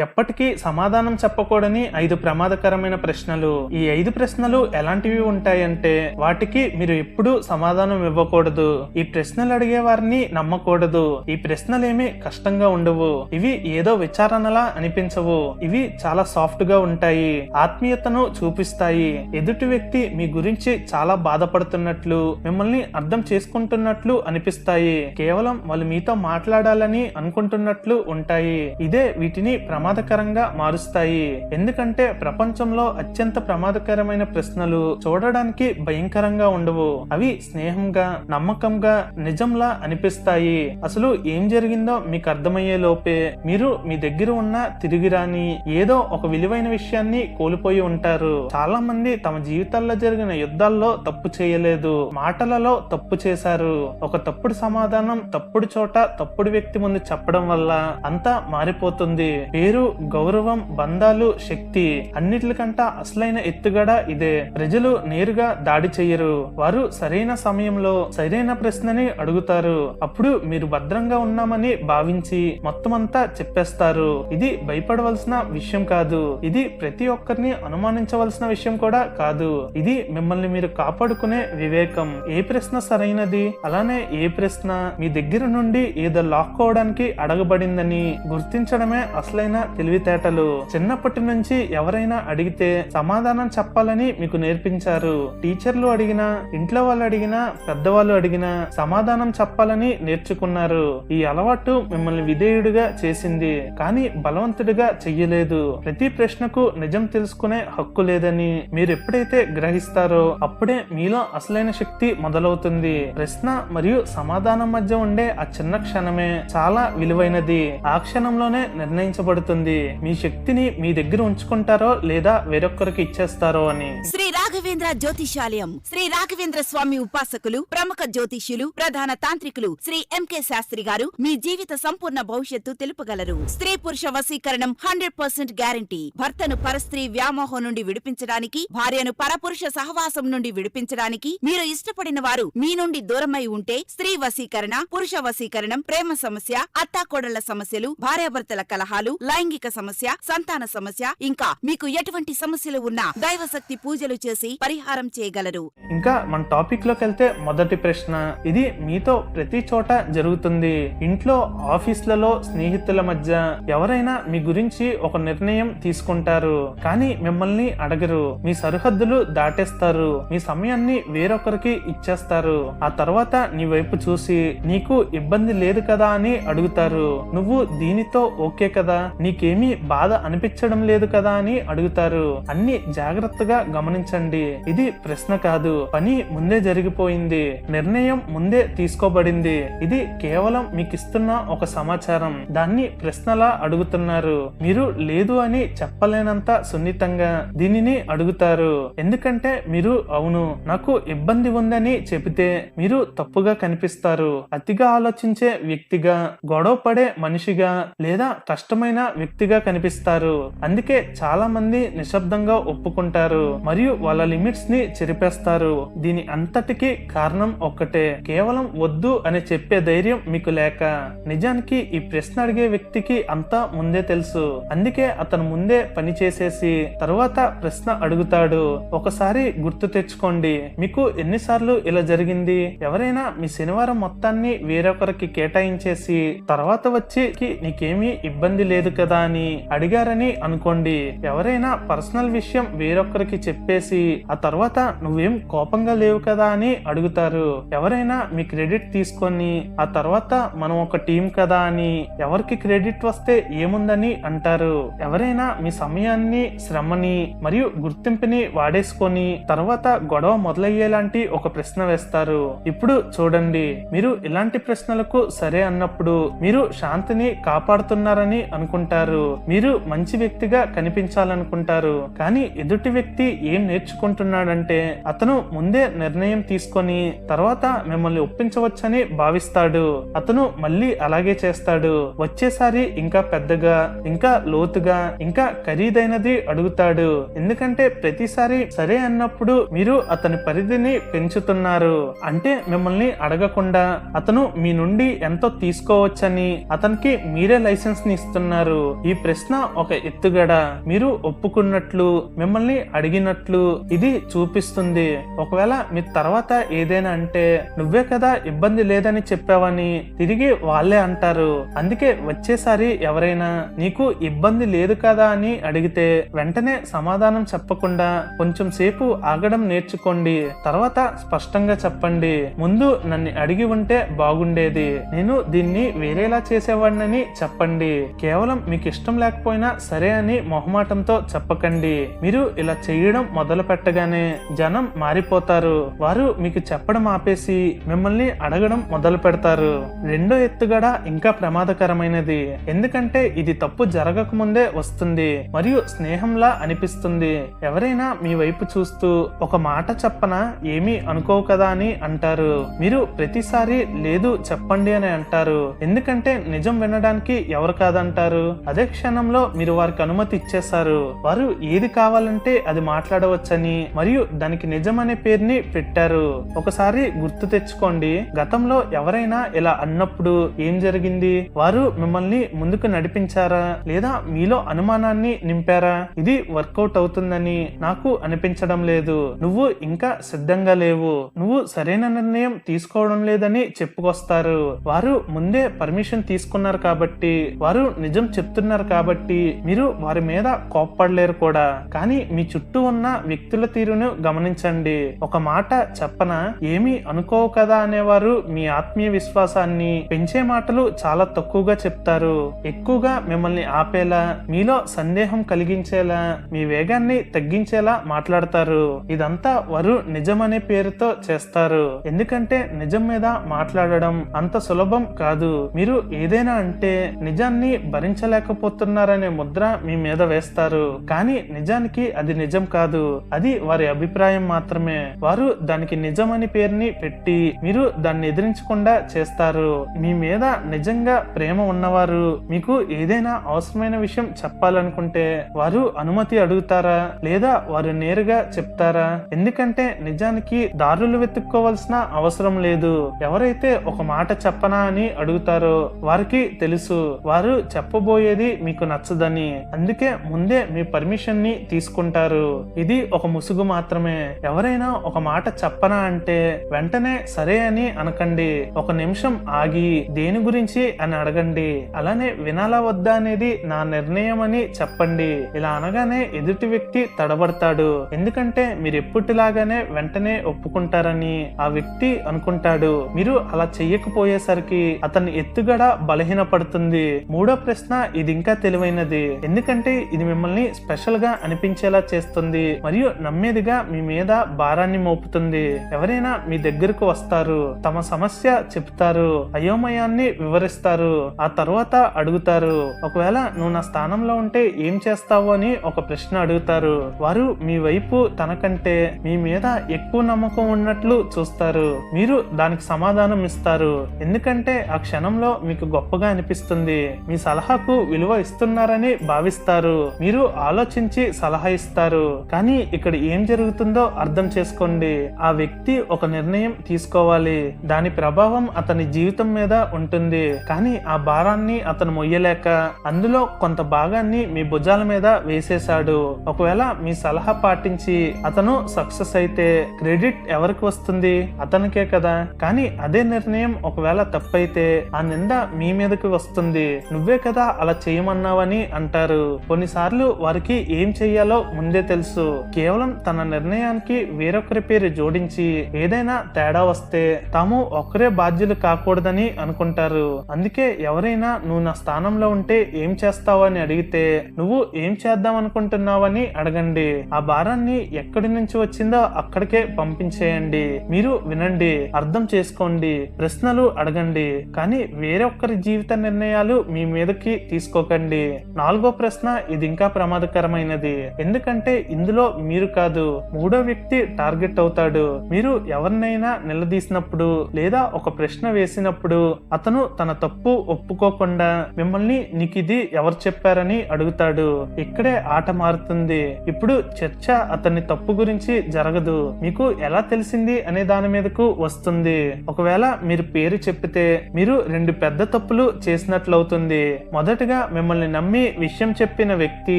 ఎప్పటికీ సమాధానం చెప్పకూడని 5 ప్రమాదకరమైన ప్రశ్నలు. ఈ 5 ప్రశ్నలు ఎలాంటివి ఉంటాయంటే వాటికి మీరు ఎప్పుడూ సమాధానం ఇవ్వకూడదు. ఈ ప్రశ్నలు అడిగే వారిని నమ్మకూడదు. ఈ ప్రశ్నలేమి కష్టంగా ఉండవు. ఇవి ఏదో విచారణలా అనిపించవు. ఇవి చాలా సాఫ్ట్ గా ఉంటాయి. ఆత్మీయతను చూపిస్తాయి. ఎదుటి వ్యక్తి మీ గురించి చాలా బాధపడుతున్నట్లు, మిమ్మల్ని అర్థం చేసుకుంటున్నట్లు అనిపిస్తాయి. కేవలం వాళ్ళు మీతో మాట్లాడాలని అనుకుంటున్నట్లు ఉంటాయి. ఇదే వీటిని ప్రమాదకరంగా మారుస్తాయి. ఎందుకంటే ప్రపంచంలో అత్యంత ప్రమాదకరమైన ప్రశ్నలు చూడడానికి భయంకరంగా ఉండవు. అవి స్నేహంగా, నమ్మకంగా, నిజంలా అనిపిస్తాయి. అసలు ఏం జరిగిందో మీకు అర్థమయ్యే లోపే మీరు మీ దగ్గర ఉన్న తిరిగిరాని ఏదో ఒక విలువైన విషయాన్ని కోల్పోయి ఉంటారు. చాలా మంది తమ జీవితాల్లో జరిగిన యుద్ధాల్లో తప్పు చేయలేదు, మాటలలో తప్పు చేశారు. ఒక తప్పుడు సమాధానం తప్పుడు చోట తప్పుడు వ్యక్తి ముందు చెప్పడం వల్ల అంతా మారిపోతుంది. పేరు, గౌరవం, బంధాలు, శక్తి అన్నిటికంట అసలైన ఎత్తుగడ ఇదే. ప్రజలు నేరుగా దాడి చెయ్యరు. వారు సరైన సమయంలో సరైన ప్రశ్నని అడుగుతారు. అప్పుడు మీరు భద్రంగా ఉన్నామని భావించి మొత్తం అంతా చెప్పేస్తారు. ఇది భయపడవలసిన విషయం కాదు. ఇది ప్రతి ఒక్కరిని అనుమానించవలసిన విషయం కూడా కాదు. ఇది మిమ్మల్ని మీరు కాపాడుకునే వివేకం. ఏ ప్రశ్న సరైనది, అలానే ఏ ప్రశ్న మీ దగ్గర నుండి ఏదో లాక్కోవడానికి అడగబడిందని గుర్తించడమే అసలైన తెలివితేటలు. చిన్నప్పటి నుంచి ఎవరైనా అడిగితే సమాధానం చెప్పాలని మీకు నేర్పించారు. టీచర్లు అడిగినా, ఇంట్లో వాళ్ళు అడిగినా, పెద్దవాళ్ళు అడిగినా సమాధానం చెప్పాలని నేర్చుకున్నారు. ఈ అలవాటు మిమ్మల్ని విధేయుడిగా చేసింది, కానీ బలవంతుడిగా చెయ్యలేదు. ప్రతి ప్రశ్నకు నిజం తెలుసుకునే హక్కు లేదని మీరు ఎప్పుడైతే గ్రహిస్తారో అప్పుడే మీలో అసలైన శక్తి మొదలవుతుంది. ప్రశ్న మరియు సమాధానం మధ్య ఉండే ఆ చిన్న క్షణమే చాలా విలువైనది. ఆ క్షణంలోనే నిర్ణయించబడుతుంది మీ శక్తిని మీ దగ్గర ఉంచుకుంటారో లేదా వేరొక్కరికి ఇచ్చేస్తారో అని. శ్రీ రాఘవేంద్ర జ్యోతిషాలయం, శ్రీ రాఘవేంద్ర స్వామి ఉపాసకులు, ప్రముఖ జ్యోతిష్యులు, ప్రధాన తాంత్రికులు శ్రీ ఎంకే శాస్త్రి గారు మీ జీవిత సంపూర్ణ భవిష్యత్తు తెలుపగలరు. స్త్రీ పురుష వశీకరణం 100% గ్యారంటీ. భర్తను పరస్త్రీ వ్యామోహం నుండి విడిపించడానికి, భార్యను పరపురుష సహవాసం నుండి విడిపించడానికి, మీరు ఇష్టపడిన వారు మీ నుండి దూరమై ఉంటే స్త్రీ వశీకరణ, పురుష వశీకరణం, ప్రేమ సమస్య, అత్తాకోడళ్ల సమస్యలు, భార్యాభర్తల కలహాలు, లైంగిక సమస్య, సంతాన సమస్య, ఇంకా మీకు ఎటువంటి సమస్యలు ఉన్నా దైవశక్తి పూజలు చేసి పరిహారం చేయగలరు. ఇంకా మన టాపిక్ లోకి వెళ్తే మొదటి ప్రశ్న. ఇది మీతో ప్రతి చోట జరుగుతుంది. ఇంట్లో, ఆఫీసులలో, స్నేహితుల మధ్య ఎవరైనా మీ గురించి ఒక నిర్ణయం తీసుకుంటారు, కానీ మిమ్మల్ని అడగరు. మీ సరిహద్దులు దాటేస్తారు. మీ సమయాన్ని వేరొకరికి ఇచ్చేస్తారు. ఆ తర్వాత నీ వైపు చూసి నీకు ఇబ్బంది లేదు కదా అని అడుగుతారు. నువ్వు దీనితో ఓకే కదా, నీకేమీ బాధ అనిపించడం లేదు కదా అని అడుగుతారు. అన్ని జాగ్రత్తగా గమనించండి. ఇది ప్రశ్న కాదు, పని ముందే జరిగిపోయింది, నిర్ణయం ముందే తీసుకోబడింది. ఇది కేవలం మీకు ఇస్తున్న ఒక సమాచారం. దాన్ని ప్రశ్నలా అడుగుతున్నారు. మీరు లేదు అని చెప్పలేనంత సున్నితంగా దీనిని అడుగుతారు. ఎందుకంటే మీరు అవును, నాకు ఇబ్బంది ఉందని చెబితే మీరు తప్పుగా కనిపిస్తారు. అతిగా ఆలోచించే వ్యక్తిగా, గొడవ పడే మనిషిగా లేదా కష్టమైన వ్యక్తిగా కనిపిస్తారు. అందుకే చాలా మంది నిశ్శబ్దంగా ఒప్పుకుంటారు మరియు వాళ్ళ లిమిట్స్ ని చెరిపేస్తారు. దీని అంతటికి కారణం ఒక్కటే, కేవలం వద్దు అని చెప్పే ధైర్యం మీకు లేక. నిజానికి ఈ ప్రశ్న అడిగే వ్యక్తికి అంతా ముందే తెలుసు. అందుకే అతను ముందే పని చేసేసి తర్వాత ప్రశ్న అడుగుతాడు. ఒకసారి గుర్తు తెచ్చుకోండి, మీకు ఎన్నిసార్లు ఇలా జరిగింది? ఎవరైనా మీ శనివారం మొత్తాన్ని వేరొకరికి కేటాయించేసి తర్వాత వచ్చి నీకేమీ ఇబ్బంది లేదు కదా అని అడిగారని అనుకోండి. ఎవరైనా పర్సనల్ విషయం వేరొకరికి చెప్పేసి ఆ తర్వాత నువ్వేం కోపంగా లేవు కదా అని అడుగుతారు. ఎవరైనా మీ క్రెడిట్ తీసుకొని ఆ తర్వాత మనం ఒక టీం కదా అని ఎవరికి క్రెడిట్ వస్తే ఏముందని అంటారు. ఎవరైనా మీ సమయాన్ని, శ్రమని మరియు గుర్తింపుని వాడేసుకొని తర్వాత గొడవ మొదలయ్యేలాంటి ఒక ప్రశ్న వేస్తారు. ఇప్పుడు చూడండి, మీరు ఇలాంటి ప్రశ్నలకు సరే అన్నప్పుడు మీరు శాంతిని కాపాడుతున్నారని అనుకుంటారు. మీరు మంచి వ్యక్తిగా కనిపించాలనుకుంటారు. కానీ ఎదుటి వ్యక్తి ఏం నేర్చుకుంటారు ఎంచుకుంటున్నాడంటే అతను ముందే నిర్ణయం తీసుకొని తర్వాత మిమ్మల్ని ఒప్పించవచ్చని భావిస్తాడు. అతను మళ్ళీ అలాగే చేస్తాడు. వచ్చేసారి ఇంకా పెద్దగా, ఇంకా లోతుగా, ఇంకా ఖరీదైనది అడుగుతాడు. ఎందుకంటే ప్రతిసారి సరే అన్నప్పుడు మీరు అతని పరిధిని పెంచుతున్నారు. అంటే మిమ్మల్ని అడగకుండా అతను మీ నుండి ఎంతో తీసుకోవచ్చని అతనికి మీరే లైసెన్స్ ని ఇస్తున్నారు. ఈ ప్రశ్న ఒక ఎత్తుగడ. మీరు ఒప్పుకున్నట్లు, మిమ్మల్ని అడిగినట్లు ఇది చూపిస్తుంది. ఒకవేళ మీ తర్వాత ఏదైనా అంటే నువ్వే కదా ఇబ్బంది లేదని చెప్పావని తిరిగి వాళ్ళే అంటారు. అందుకే వచ్చేసారి ఎవరైనా నీకు ఇబ్బంది లేదు కదా అని అడిగితే వెంటనే సమాధానం చెప్పకుండా కొంచెం సేపు ఆగడం నేర్చుకోండి. తర్వాత స్పష్టంగా చెప్పండి, ముందు నన్ను అడిగి ఉంటే బాగుండేది, నేను దీన్ని వేరేలా చేసేవాడినని చెప్పండి. కేవలం మీకు ఇష్టం లేకపోయినా సరే అని మొహమాటంతో చెప్పకండి. మీరు ఇలా చేయడం మొదలు పెట్టగానే జనం మారిపోతారు. వారు మీకు చెప్పడం ఆపేసి మిమ్మల్ని అడగడం మొదలు పెడతారు. రెండో ఎత్తుగడ ఇంకా ప్రమాదకరమైనది. ఎందుకంటే ఇది తప్పు జరగక ముందే వస్తుంది మరియు స్నేహంలా అనిపిస్తుంది. ఎవరైనా మీ వైపు చూస్తూ ఒక మాట చెప్పనా, ఏమీ అనుకోవు కదా అని అంటారు. మీరు ప్రతిసారి లేదు చెప్పండి అని అంటారు. ఎందుకంటే నిజం వినడానికి ఎవరు కాదంటారు. అదే క్షణంలో మీరు వారికి అనుమతి ఇచ్చేశారు. వారు ఏది కావాలంటే అది మాట్లాడవచ్చని మరియు దానికి నిజం అనే పేరుని పెట్టారు. ఒకసారి గుర్తు తెచ్చుకోండి, గతంలో ఎవరైనా ఇలా అన్నప్పుడు ఏం జరిగింది? వారు మిమ్మల్ని ముందుకు నడిపించారా లేదా మీలో అనుమానాన్ని నింపారా? ఇది వర్కౌట్ అవుతుందని నాకు అనిపించడం లేదు, నువ్వు ఇంకా సిద్ధంగా లేవు, నువ్వు సరైన నిర్ణయం తీసుకోవడం లేదని చెప్పుకొస్తారు. వారు ముందే పర్మిషన్ తీసుకున్నారు కాబట్టి, వారు నిజం చెప్తున్నారు కాబట్టి మీరు వారి మీద కోప్పడలేరు కూడా. కానీ మీ చుట్టూ ఉన్న వ్యక్తుల తీరును గమనించండి. ఒక మాట చెప్పనా, ఏమీ అనుకోవు కదా అనేవారు మీ ఆత్మీయ విశ్వాసాన్ని పెంచే మాటలు చాలా తక్కువగా చెప్తారు. ఎక్కువగా మిమ్మల్ని ఆపేలా, మీలో సందేహం కలిగించేలా, మీ వేగాన్ని తగ్గించేలా మాట్లాడతారు. ఇదంతా వారు నిజం అనే పేరుతో చేస్తారు. ఎందుకంటే నిజం మీద మాట్లాడడం అంత సులభం కాదు. మీరు ఏదైనా అంటే నిజాన్ని భరించలేకపోతున్నారనే ముద్ర మీ మీద వేస్తారు. కానీ నిజానికి అది నిజం కాదు, అది వారి అభిప్రాయం మాత్రమే. వారు దానికి నిజం అని పేరుని పెట్టి మీరు దాన్ని ఎదిరించకుండా చేస్తారు. మీ మీద నిజంగా ప్రేమ ఉన్నవారు మీకు ఏదైనా అవసరమైన విషయం చెప్పాలనుకుంటే వారు అనుమతి అడుగుతారా లేదా వారు నేరుగా చెప్తారా? ఎందుకంటే నిజానికి దారులు వెతుక్కోవాల్సిన అవసరం లేదు. ఎవరైతే ఒక మాట చెప్పనా అని అడుగుతారో వారికి తెలుసు వారు చెప్పబోయేది మీకు నచ్చదని. అందుకే ముందే మీ పర్మిషన్ ని తీసుకుంటారు. ఇది ఒక ముసుగు మాత్రమే. ఎవరైనా ఒక మాట చెప్పనా అంటే వెంటనే సరే అని అనకండి. ఒక నిమిషం ఆగి దేని గురించి అని అడగండి. అలానే వినాలా వద్దా అనేది నా నిర్ణయం అని చెప్పండి. ఇలా అనగానే ఎదుటి వ్యక్తి తడబడతాడు. ఎందుకంటే మీరు ఎప్పటిలాగానే వెంటనే ఒప్పుకుంటారని ఆ వ్యక్తి అనుకుంటాడు. మీరు అలా చెయ్యకపోయేసరికి అతని ఎత్తుగడ బలహీనపడుతుంది. మూడో ప్రశ్న ఇది ఇంకా తెలివైనది. ఎందుకంటే ఇది మిమ్మల్ని స్పెషల్ గా అనిపించేలా చేస్తుంది మరియు నమ్మేదిగా మీ మీద భారాన్ని మోపుతుంది. ఎవరైనా మీ దగ్గరకు వస్తారు, తమ సమస్య చెప్తారు, అయోమయాన్ని వివరిస్తారు, ఆ తర్వాత అడుగుతారు, ఒకవేళ నువ్వు నా స్థానంలో ఉంటే ఏం చేస్తావు అని ఒక ప్రశ్న అడుగుతారు. వారు మీ వైపు తనకంటే మీ మీద ఎక్కువ నమ్మకం ఉన్నట్లు చూస్తారు. మీరు దానికి సమాధానం ఇస్తారు. ఎందుకంటే ఆ క్షణంలో మీకు గొప్పగా అనిపిస్తుంది. మీ సలహాకు విలువ ఇస్తున్నారని భావిస్తారు. మీరు ఆలోచించి సలహా ఇస్తారు. కానీ ఇక్కడ ఏం జరుగుతుందో అర్థం చేసుకోండి. ఆ వ్యక్తి ఒక నిర్ణయం తీసుకోవాలి. దాని ప్రభావం అతని జీవితం మీద ఉంటుంది. కానీ ఆ భారాన్ని అతను మొయ్యలేక అందులో కొంత భాగాన్ని మీ భుజాల మీద వేసేశాడు. ఒకవేళ మీ సలహా పాటించి అతను సక్సెస్ అయితే క్రెడిట్ ఎవరికి వస్తుంది? అతనికే కదా. కానీ అదే నిర్ణయం ఒకవేళ తప్పైతే ఆ నింద మీ మీదకి వస్తుంది. నువ్వే కదా అలా చేయమన్నావని అంటారు. కొన్నిసార్లు వారికి ఏం చెయ్యాలో ముందే తెలుసు. కేవలం తన నిర్ణయానికి వేరొకరి పేరు జోడించి ఏదైనా తేడా వస్తే తాము ఒకరే బాధ్యులు కాకూడదని అనుకుంటారు. అందుకే ఎవరైనా నువ్వు నా స్థానంలో ఉంటే ఏం చేస్తావు అని అడిగితే నువ్వు ఏం చేద్దాం అనుకుంటున్నావని అడగండి. ఆ భారాన్ని ఎక్కడి నుంచి వచ్చిందో అక్కడికే పంపించేయండి. మీరు వినండి, అర్థం చేసుకోండి, ప్రశ్నలు అడగండి, కానీ వేరొకరి జీవిత నిర్ణయాలు మీ మీదకి తీసుకోకండి. నాలుగో ప్రశ్న ఇది ఇంకా ప్రమాదకరమైనది. ఎందుకంటే ఇందులో మీరు కాదు, మూడో వ్యక్తి టార్గెట్ అవుతాడు. మీరు ఎవరినైనా నిలదీసినప్పుడు లేదా ఒక ప్రశ్న వేసినప్పుడు అతను తన తప్పు ఒప్పుకోకుండా మిమ్మల్ని నీకిది ఎవరు చెప్పారని అడుగుతాడు. ఇక్కడే ఆట మారుతుంది. ఇప్పుడు చర్చ అతని తప్పు గురించి జరగదు, మీకు ఎలా తెలిసింది అనే దాని మీదకు వస్తుంది. ఒకవేళ మీరు పేరు చెప్పితే మీరు రెండు పెద్ద తప్పులు చేసినట్లవుతుంది. మొదటగా మిమ్మల్ని నమ్మి విషయం చెప్పిన వ్యక్తి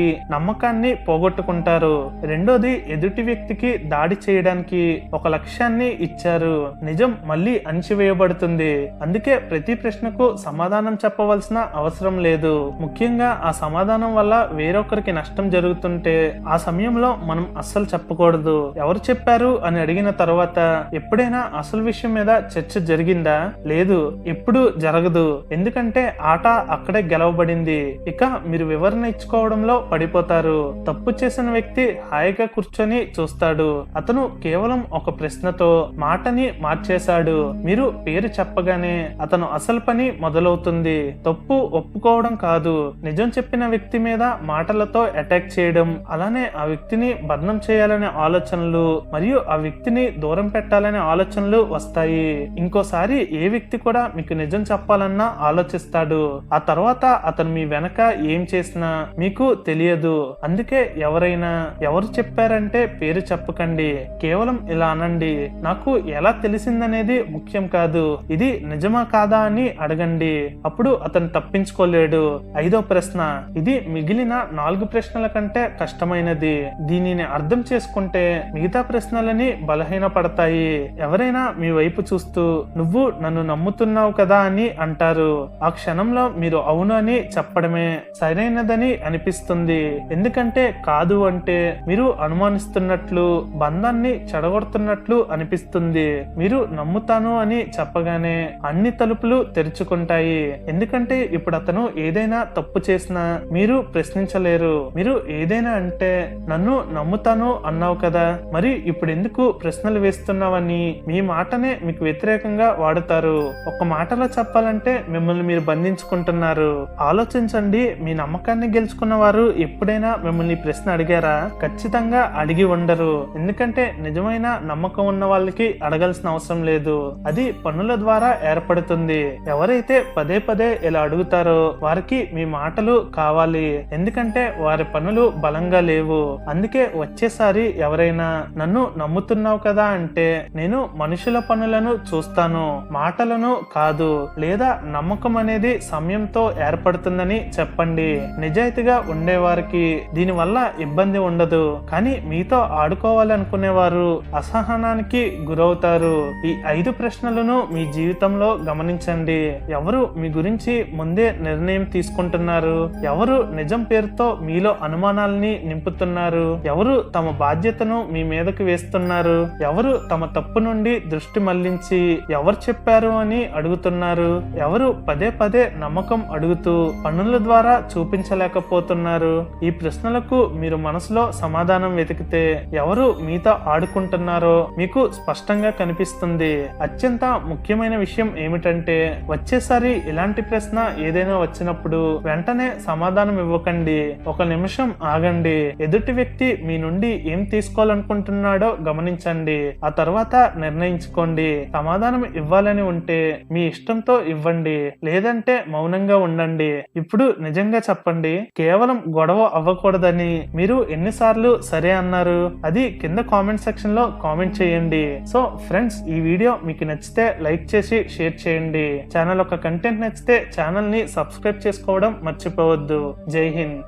నమ్మకాన్ని పోగొట్టుకుంటారు. రెండోది ఎదుటి వ్యక్తికి దాడి చేయడానికి ఒక లక్ష్యాన్ని ఇచ్చారు. నిజం మళ్ళీ అణచివేయబడుతుంది. అందుకే ప్రతి ప్రశ్నకు సమాధానం చెప్పవలసిన అవసరం లేదు. ముఖ్యంగా ఆ సమాధానం వల్ల వేరొకరికి నష్టం జరుగుతుంటే ఆ సమయంలో మనం అస్సలు చెప్పకూడదు. ఎవరు చెప్పారు అని అడిగిన తర్వాత ఎప్పుడైనా అసలు విషయం మీద చర్చ జరిగిందా? లేదు, ఎప్పుడు జరగదు. ఎందుకంటే ఆట అక్కడే గెలవబడింది. ఇక మీరు వివరణ ఇచ్చుకోవడంలో పడిపోతారు. తప్పు చేసిన వ్యక్తి హాయిగా కూర్చొని చూస్తాడు. అతను కేవలం ఒక ప్రశ్నతో మాటని మార్చేశాడు. మీరు పేరు చెప్పగానే అతను అసలు పని మొదలవుతుంది. తప్పు ఒప్పుకోవడం కాదు, నిజం చెప్పిన వ్యక్తి మీద మాటలతో అటాక్ చేయడం, అలానే ఆ వ్యక్తిని బదనం చేయాలనే ఆలోచనలు మరియు ఆ వ్యక్తిని దూరం పెట్టాలనే ఆలోచనలు వస్తాయి. ఇంకోసారి ఏ వ్యక్తి కూడా మీకు నిజం చెప్పాలన్నా ఆలోచిస్తాడు. ఆ తర్వాత అతను మీ వెనక ఏం చేసినా మీకు తెలియదు. అందుకే ఎవరైనా ఎవరు చెప్పారంటే పేరు చెప్పకండి. కేవలం ఇలా అనండి, నాకు ఎలా తెలిసిందనేది ముఖ్యం కాదు, ఇది నిజమా కాదా అని అడగండి. అప్పుడు అతను తప్పించుకోలేడు. 5వ ప్రశ్న, ఇది మిగిలిన 4 ప్రశ్నల కంటే కష్టమైనది. దీనిని అర్థం చేసుకుంటే మిగతా ప్రశ్నలని బలహీనపడతాయి. ఎవరైనా మీ వైపు చూస్తూ నువ్వు నన్ను నమ్ముతున్నావు కదా అని అంటారు. ఆ క్షణంలో మీరు అవును అని చెప్పడమే సరైనదని అనిపిస్తుంది. ఎందుకంటే కాదు అంటే మీరు అనుమానిస్తున్నట్లు, బంధాన్ని చెడగొడుతున్నట్లు అనిపిస్తుంది. మీరు నమ్ముతాను అని చెప్పగానే అన్ని తలుపులు తెరుచుకుంటాయి. ఎందుకంటే ఇప్పుడు అతను ఏదైనా తప్పు చేసినా మీరు ప్రశ్నించలేరు. మీరు ఏదైనా అంటే నన్ను నమ్ముతాను అన్నావు కదా, మరి ఇప్పుడు ఎందుకు ప్రశ్నలు వేస్తున్నావని మీ మాటనే మీకు వ్యతిరేకంగా వాడుతారు. ఒక మాటలో చెప్పాలంటే మిమ్మల్ని మీరు బంధించుకుంటున్నారు. ఆలోచించండి, మీ నమ్మకాన్ని గెలుచుకున్న వారు ఎప్పుడైనా మిమ్మల్ని ప్రశ్న అడిగారా? ఖచ్చితంగా అడిగి ఉండరు. ఎందుకంటే నిజమైన నమ్మకం ఉన్న వాళ్ళకి అడగాల్సిన అవసరం లేదు. అది పనుల ద్వారా ఏర్పడుతుంది. ఎవరైతే పదే పదే ఇలా అడుగుతారో వారికి మీ మాటలు కావాలి. ఎందుకంటే వారి పనులు బలంగా లేవు. అందుకే వచ్చేసారి ఎవరైనా నన్ను నమ్ముతున్నావు కదా అంటే నేను మనుషుల పనులను చూస్తాను, మాటలను కాదు. లేదా నమ్మకం అనేది సమయంతో ఏర్పడుతుందని చెప్పండి. నిజాయితీగా ఉండేవారికి దీనివల్ల ఇబ్బంది ఉండదు. కానీ మీతో ఆడుకోవాలనుకునేవారు అసహనానికి గురవుతారు. ఈ 5 ప్రశ్నలను మీ జీవితంలో గమనించండి. ఎవరు మీ గురించి ముందే నిర్ణయం తీసుకుంటున్నారు? ఎవరు నిజం పేరుతో మీలో అనుమానాలని నింపుతున్నారు? ఎవరు తమ బాధ్యతను మీ మీదకు వేస్తున్నారు? ఎవరు తమ తప్పు నుండి దృష్టి మళ్లించి ఎవరు చెప్పారు అని అడుగుతున్నారు? ఎవరు పదే పదే నమ్మకం అడుగుతూ పనుల ద్వారా చూపించలేకపోతున్నారు? ఈ ప్రశ్నలకు మీరు మనసులో సమాధానం వెతికితే ఎవరు మీతో ఆడుకుంటున్నారో మీకు స్పష్టంగా కనిపిస్తుంది. అత్యంత ముఖ్యమైన విషయం ఏమిటంటే వచ్చేసారి ఇలాంటి ప్రశ్న ఏదైనా వచ్చినప్పుడు వెంటనే సమాధానం ఇవ్వకండి. ఒక నిమిషం ఆగండి. ఎదుటి వ్యక్తి మీ నుండి ఏం తీసుకోవాలనుకుంటున్నాడో గమనించండి. ఆ తర్వాత నిర్ణయించుకోండి. సమాధానం ఇవ్వాలని ఉంటే మీ ఇష్టంతో ఇవ్వండి, లేదంటే మౌనంగా ఉండండి. ఇప్పుడు నిజంగా చెప్పండి, కేవలం గొడవ అవ్వకూడదని మీరు ఎన్నిసార్లు సరే అన్నారు? అది కింద కామెంట్ సెక్షన్ లో కామెంట్ చేయండి. సో ఫ్రెండ్స్, ఈ వీడియో మీకు నచ్చితే లైక్ చేసి షేర్ చేయండి. ఛానల్ యొక్క కంటెంట్ నచ్చితే ఛానల్ ని సబ్స్క్రైబ్ చేసుకోవడం మర్చిపోవద్దు. జై హింద్.